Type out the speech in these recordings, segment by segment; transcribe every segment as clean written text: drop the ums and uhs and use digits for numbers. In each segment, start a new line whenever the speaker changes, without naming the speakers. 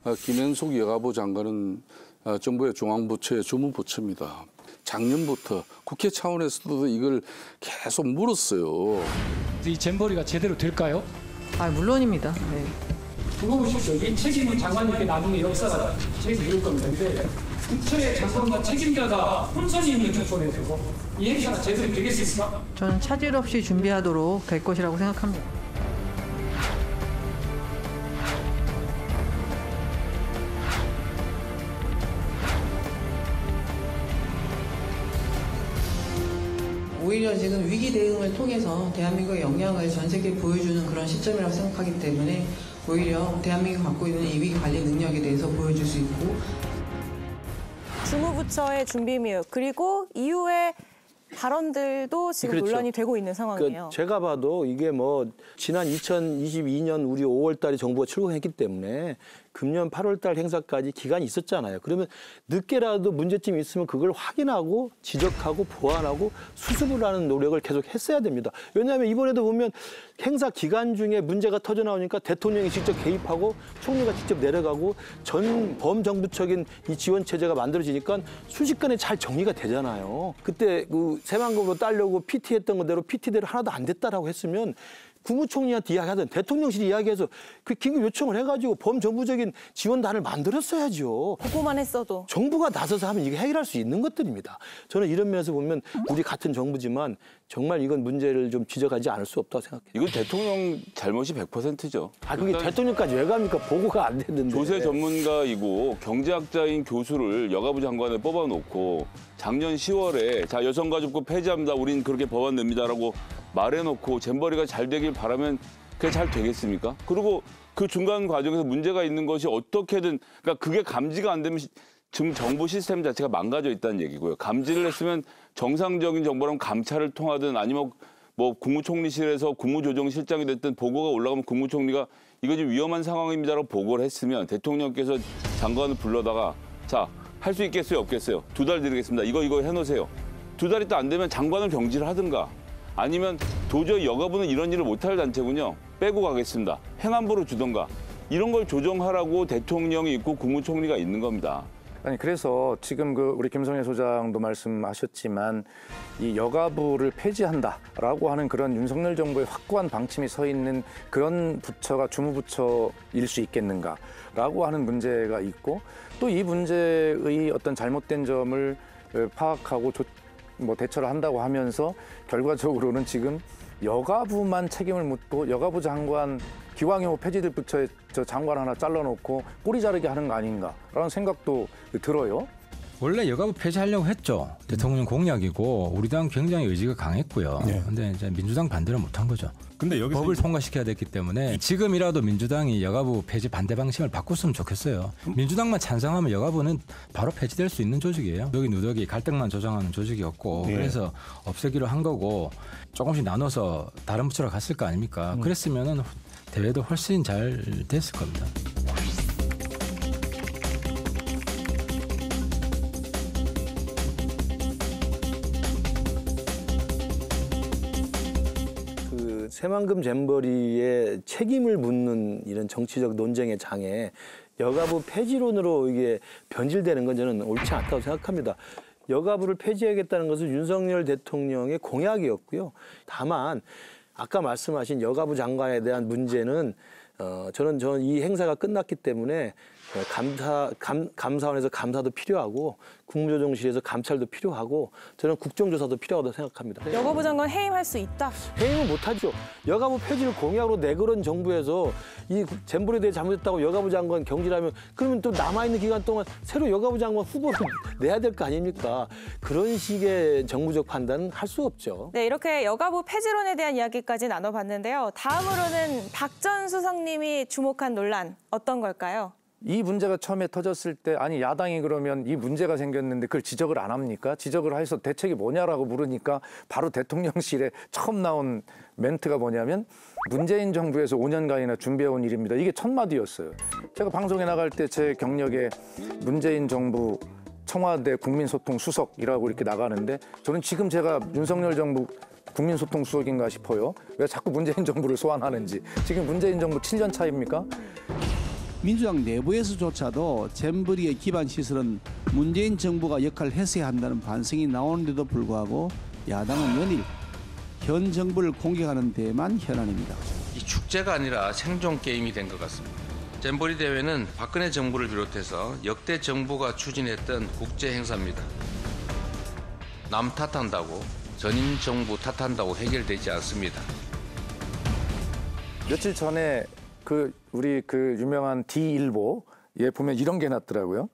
김현숙 여가부 장관은 정부의 중앙부처의 주무부처입니다. 작년부터 국회 차원에서도 이걸 계속 물었어요.
이 잼버리가 제대로 될까요?
물론입니다. 네.
두고 보십시오. 이 책임은 장관님께 나중에 역사가 책임을 겁니다. 근데 부처의 장관과 책임자가 혼선이 있는 조건에서 이 행사가 제대로 되겠습니까?
저는 차질 없이 준비하도록 될 것이라고 생각합니다. 오히려 지금 위기 대응을 통해서 대한민국의 역량을 전 세계에 보여주는 그런 시점이라고 생각하기 때문에 오히려 대한민국이 갖고 있는 이 위기 관리 능력에 대해서 보여줄 수 있고
주무부처의 준비미흡 그리고 이후에 발언들도 지금
그렇죠.
논란이 되고 있는 상황이에요.
그러니까 제가 봐도 이게 뭐 지난 2022년 우리 5월 달에 정부가 출범했기 때문에 금년 8월 달 행사까지 기간이 있었잖아요. 그러면 늦게라도 문제점이 있으면 그걸 확인하고 지적하고 보완하고 수습을 하는 노력을 계속 했어야 됩니다. 왜냐하면 이번에도 보면 행사 기간 중에 문제가 터져 나오니까 대통령이 직접 개입하고 총리가 직접 내려가고 전 범정부적인 이 지원 체제가 만들어지니까 순식간에 잘 정리가 되잖아요. 그때 그 새만금으로 따려고 PT했던 거대로 PT대로 하나도 안 됐다라고 했으면 국무총리한테 이야기하든 대통령실이 이야기해서 그 긴급 요청을 해가지고 범정부적인 지원단을 만들었어야죠.
보고만 했어도.
정부가 나서서 하면 이게 해결할 수 있는 것들입니다. 저는 이런 면에서 보면 우리 같은 정부지만 정말 이건 문제를 좀 지적하지 않을 수 없다고 생각해요.
이건 대통령 잘못이 100%죠.
그게 대통령까지 왜 갑니까? 보고가 안 됐는데.
조세 전문가이고 경제학자인 교수를 여가부 장관에 뽑아놓고 작년 10월에 자 여성가족부 폐지합니다. 우린 그렇게 법안 냅니다라고 말해놓고 잼버리가 잘 되길 바라면 그게 잘 되겠습니까? 그리고 그 중간 과정에서 문제가 있는 것이 어떻게든 그러니까 그게 감지가 안 되면 지금 정부 시스템 자체가 망가져 있다는 얘기고요. 감지를 했으면 정상적인 정보라면 감찰을 통하든 아니면 뭐 국무총리실에서 국무조정실장이 됐든 보고가 올라가면 국무총리가 이거 좀 위험한 상황입니다라고 보고를 했으면 대통령께서 장관을 불러다가 자, 할 수 있겠어요? 없겠어요? 2달 드리겠습니다. 이거 해놓으세요. 2달이 또 안 되면 장관을 경질을 하든가 아니면 도저히 여가부는 이런 일을 못할 단체군요. 빼고 가겠습니다. 행안부로 주던가 이런 걸 조정하라고 대통령이 있고 국무총리가 있는 겁니다.
아니 그래서 지금 그 우리 김성애 소장도 말씀하셨지만 이 여가부를 폐지한다라고 하는 그런 윤석열 정부의 확고한 방침이 서 있는 그런 부처가 주무부처일 수 있겠는가라고 하는 문제가 있고 또 이 문제의 어떤 잘못된 점을 파악하고 대처를 한다고 하면서 결과적으로는 지금 여가부만 책임을 묻고 여가부 장관 기왕이면 폐지될 부처에 저 장관 하나 잘라놓고 꼬리 자르게 하는 거 아닌가라는 생각도 들어요.
원래 여가부 폐지하려고 했죠. 대통령 공약이고 우리 당 굉장히 의지가 강했고요. 그런데 이제 민주당 반대를 못한 거죠.
근데 여기서
법을 통과시켜야 됐기 때문에 지금이라도 민주당이 여가부 폐지 반대 방침을 바꿨으면 좋겠어요. 민주당만 찬성하면 여가부는 바로 폐지될 수 있는 조직이에요. 여기 누더기 갈등만 조장하는 조직이었고 그래서 없애기로 한 거고 조금씩 나눠서 다른 부처로 갔을 거 아닙니까? 그랬으면은 대회도 훨씬 잘 됐을 겁니다.
새만금 잼버리의 책임을 묻는 이런 정치적 논쟁의 장에 여가부 폐지론으로 이게 변질되는 건 저는 옳지 않다고 생각합니다. 여가부를 폐지하겠다는 것은 윤석열 대통령의 공약이었고요. 다만 아까 말씀하신 여가부 장관에 대한 문제는 저는 이 행사가 끝났기 때문에 감사원에서 감사도 필요하고 국무조정실에서 감찰도 필요하고 저는 국정조사도 필요하다고 생각합니다.
여가부 장관 해임할 수 있다?
해임은 못하죠. 여가부 폐지를 공약으로 내걸은 정부에서 이 잼버리에 대해 잘못했다고 여가부 장관 경질하면 그러면 또 남아있는 기간 동안 새로 여가부 장관 후보를 내야 될 거 아닙니까? 그런 식의 정무적 판단은 할 수 없죠.
네, 이렇게 여가부 폐지론에 대한 이야기까지 나눠봤는데요. 다음으로는 박 전 수석님이 주목한 논란 어떤 걸까요?
이 문제가 처음에 터졌을 때 아니 야당이 그러면 이 문제가 생겼는데 그걸 지적을 안 합니까? 지적을 해서 대책이 뭐냐라고 물으니까 바로 대통령실에 처음 나온 멘트가 뭐냐면 문재인 정부에서 5년간이나 준비해온 일입니다. 이게 첫 마디였어요. 제가 방송에 나갈 때 제 경력에 문재인 정부 청와대 국민소통 수석이라고 이렇게 나가는데 저는 지금 제가 윤석열 정부 국민소통 수석인가 싶어요. 왜 자꾸 문재인 정부를 소환하는지. 지금 문재인 정부 7년 차입니까?
민주당 내부에서조차도 잼버리의 기반 시설은 문재인 정부가 역할을 했어야 한다는 반성이 나오는데도 불구하고 야당은 연일 현 정부를 공격하는 데만 현안입니다.
이 축제가 아니라 생존 게임이 된 것 같습니다. 잼버리 대회는 박근혜 정부를 비롯해서 역대 정부가 추진했던 국제 행사입니다. 남 탓한다고, 전임 정부 탓한다고 해결되지 않습니다.
며칠 전에 우리 유명한 D일보에 보면 이런 게 났더라고요.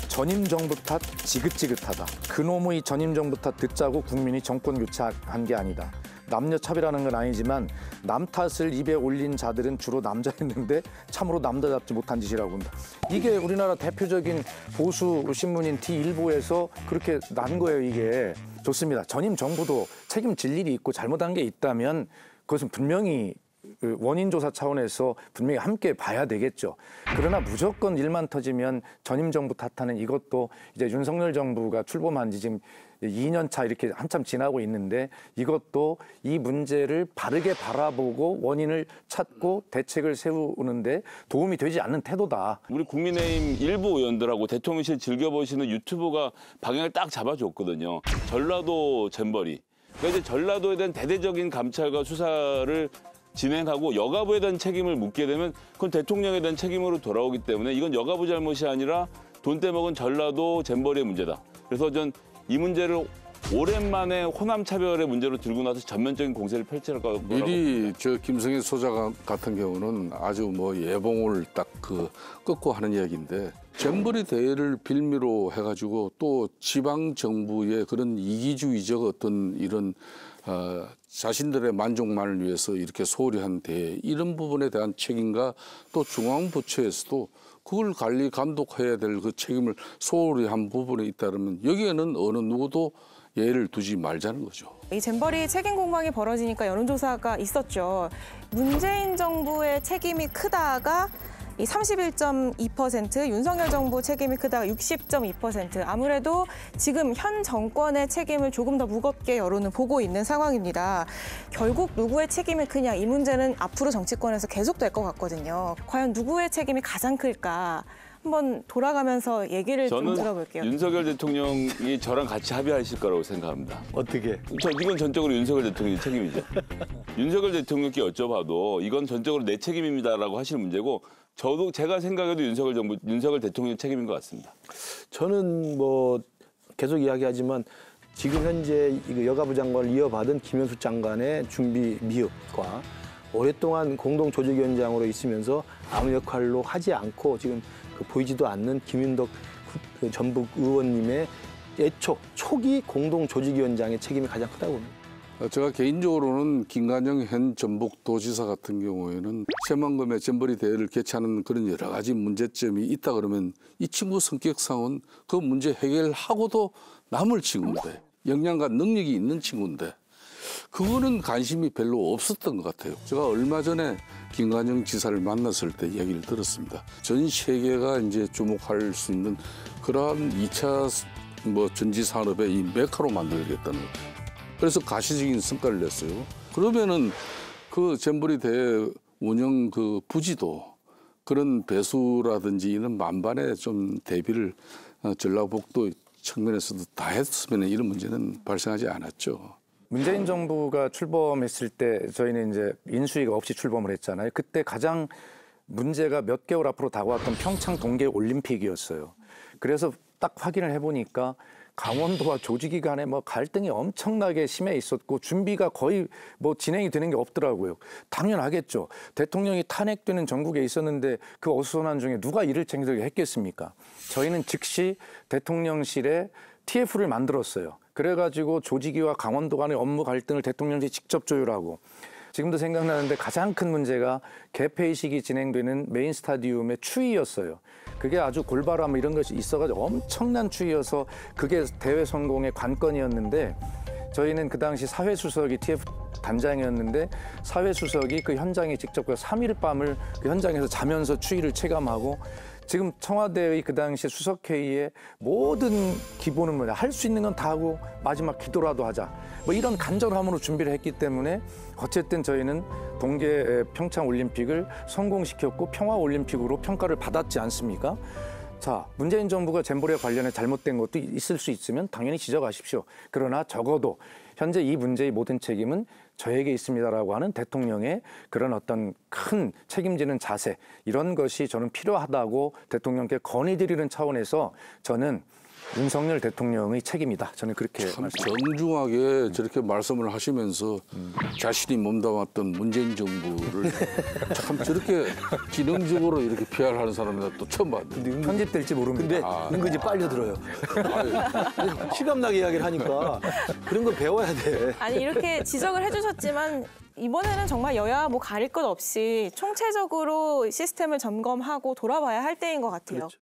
전임 정부 탓 지긋지긋하다. 그놈의 전임 정부 탓 듣자고 국민이 정권 교체한 게 아니다. 남녀 차별하는 건 아니지만 남 탓을 입에 올린 자들은 주로 남자였는데 참으로 남자답지 못한 짓이라고 한다. 이게 우리나라 대표적인 보수 신문인 D일보에서 그렇게 난 거예요, 이게. 좋습니다. 전임 정부도 책임질 일이 있고 잘못한 게 있다면 그것은 분명히 원인 조사 차원에서 분명히 함께 봐야 되겠죠. 그러나 무조건 일만 터지면 전임 정부 탓하는 이것도 이제 윤석열 정부가 출범한 지 지금 2년 차 이렇게 한참 지나고 있는데 이것도 이 문제를 바르게 바라보고 원인을 찾고 대책을 세우는데 도움이 되지 않는 태도다.
우리 국민의힘 일부 의원들하고 대통령실 즐겨보시는 유튜브가 방향을 딱 잡아줬거든요. 전라도 잼버리. 그러니까 이제 전라도에 대한 대대적인 감찰과 수사를 진행하고 여가부에 대한 책임을 묻게 되면 그건 대통령에 대한 책임으로 돌아오기 때문에 이건 여가부 잘못이 아니라 돈 떼먹은 전라도 잼버리의 문제다. 그래서 전 이 문제를 오랜만에 호남 차별의 문제로 들고 나서 전면적인 공세를 펼칠 거라고.
미리 김성애 소장 같은 경우는 아주 예봉을 딱 끊고 하는 이야기인데 잼버리 대회를 빌미로 해가지고 또 지방 정부의 그런 이기주의적 어떤 이런 자신들의 만족만을 위해서 이렇게 소홀히 한 대회 이런 부분에 대한 책임과 또 중앙부처에서도 그걸 관리 감독해야 될 그 책임을 소홀히 한 부분에 잇따르면 여기에는 어느 누구도 예를 두지 말자는 거죠.
이 잼버리 책임 공방이 벌어지니까 여론조사가 있었죠. 문재인 정부의 책임이 크다가 이 31.2%, 윤석열 정부 책임이 크다가 60.2%. 아무래도 지금 현 정권의 책임을 조금 더 무겁게 여론은 보고 있는 상황입니다. 결국 누구의 책임이 크냐 이 문제는 앞으로 정치권에서 계속될 것 같거든요. 과연 누구의 책임이 가장 클까? 한번 돌아가면서 얘기를 좀 들어볼게요.
윤석열 대통령이 저랑 같이 합의하실 거라고 생각합니다.
어떻게?
이건 전적으로 윤석열 대통령의 책임이죠. 윤석열 대통령께 여쭤봐도 이건 전적으로 내 책임입니다라고 하실 문제고 제가 생각해도 윤석열 대통령 책임인 것 같습니다.
저는 계속 이야기하지만 지금 현재 여가부 장관을 이어받은 김현수 장관의 준비 미흡과 오랫동안 공동조직위원장으로 있으면서 아무 역할로 하지 않고 지금 보이지도 않는 김윤덕 전북 의원님의 초기 공동조직위원장의 책임이 가장 크다고 봅니다.
제가 개인적으로는 김관영 현 전북도지사 같은 경우에는 새만금의 잼버리 대회를 개최하는 그런 여러 가지 문제점이 있다 그러면 이 친구 성격상은 그 문제 해결하고도 남을 친구인데 역량과 능력이 있는 친구인데 그거는 관심이 별로 없었던 것 같아요. 제가 얼마 전에 김관영 지사를 만났을 때 얘기를 들었습니다. 전 세계가 이제 주목할 수 있는 그러한 2차 전지 산업의 이 메카로 만들겠다는 거예요. 그래서 가시적인 성과를 냈어요. 그러면은 그 잼버리 대회 운영 부지도 그런 배수라든지 이런 만반의 좀 대비를 전라북도 측면에서도 다 했으면 이런 문제는 발생하지 않았죠.
문재인 정부가 출범했을 때 저희는 이제 인수위가 없이 출범을 했잖아요. 그때 가장 문제가 몇 개월 앞으로 다가왔던 평창 동계 올림픽이었어요. 그래서 딱 확인을 해보니까 강원도와 조직위 간에 갈등이 엄청나게 심해 있었고 준비가 거의 진행이 되는 게 없더라고요. 당연하겠죠. 대통령이 탄핵되는 전국에 있었는데 그 어수선한 중에 누가 이를 챙기게 했겠습니까? 저희는 즉시 대통령실에 TF를 만들었어요. 그래가지고 조직위와 강원도 간의 업무 갈등을 대통령실이 직접 조율하고 지금도 생각나는데 가장 큰 문제가 개폐의식이 진행되는 메인 스타디움의 추위였어요. 그게 아주 골바람 이런 것이 있어가지고 엄청난 추위여서 그게 대회 성공의 관건이었는데 저희는 그 당시 사회수석이 TF 단장이었는데 사회수석이 그 현장에 직접 3일 밤을 그 현장에서 자면서 추위를 체감하고 지금 청와대의 그 당시 수석회의의 모든 기본은 뭐냐. 할 수 있는 건 다 하고 마지막 기도라도 하자. 뭐 이런 간절함으로 준비를 했기 때문에 어쨌든 저희는 동계 평창 올림픽을 성공시켰고 평화 올림픽으로 평가를 받았지 않습니까? 자, 문재인 정부가 잼버리와 관련해 잘못된 것도 있을 수 있으면 당연히 지적하십시오. 그러나 적어도 현재 이 문제의 모든 책임은 저에게 있습니다라고 하는 대통령의 그런 어떤 큰 책임지는 자세, 이런 것이 저는 필요하다고 대통령께 건의드리는 차원에서 저는 윤석열 대통령의 책임이다. 저는 그렇게
참
말씀드립니다.
정중하게 저렇게 말씀을 하시면서 자신이 몸담았던 문재인 정부를 참 저렇게 지능적으로 이렇게 PR하는 사람이다 또 처음 봤는데.
편집될지 모릅니다.
근데 은근히 빨려들어요. 실감나게 이야기를 하니까 그런 거 배워야 돼.
아니 이렇게 지적을 해주셨지만 이번에는 정말 여야 뭐 가릴 것 없이 총체적으로 시스템을 점검하고 돌아봐야 할 때인 것 같아요.
그렇죠.